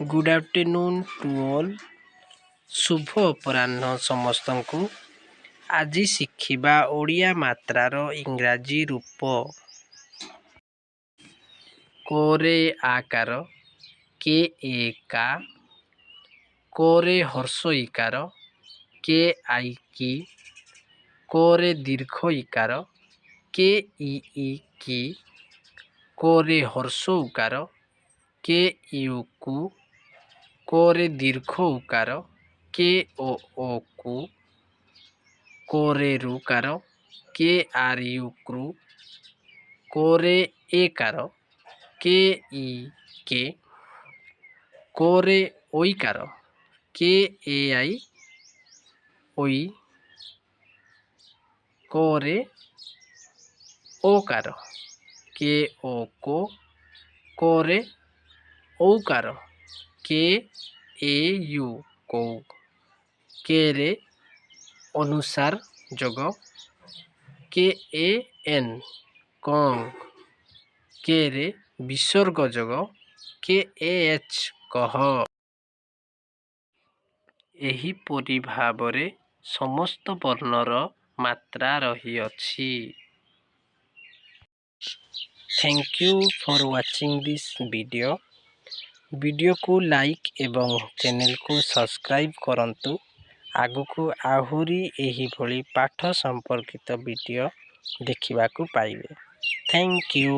Good afternoon to all. शुभ अपराह्न समस्तंकु। आज शिखिबा ओडिया मात्रार इंग्राजी रूप। कोरे आकार के एका, कोरे हर्ष इकार के आई की, कोरे दीर्घ इकार के ई की, कोरे हर्ष उकार के यू कु, कोरे दीर्घ उकार के ओ कु, कोरे रुकार के आर यू क्रू, कोरे एकार के ई के, कोरे ओइकार के ए आई ओई, कोरे ओकार के ओ को, कोरे औकार के ए यू को, केरे अनुसार जोग के ए एन कौंग, केरे विसर्ग जोग के ए एच कह। एहिपरि भाବରେ ସମସ୍ତ ବର୍ଣ୍ଣର ମାତ୍ରା ରହିଅଛି। Thank you for watching this video को लाइक एवं चैनल को सब्सक्राइब करंतु। आगुकू आहुरी एही भली पाठ संपर्कित वीडियो देखिबाकू पाइबे। Thank you.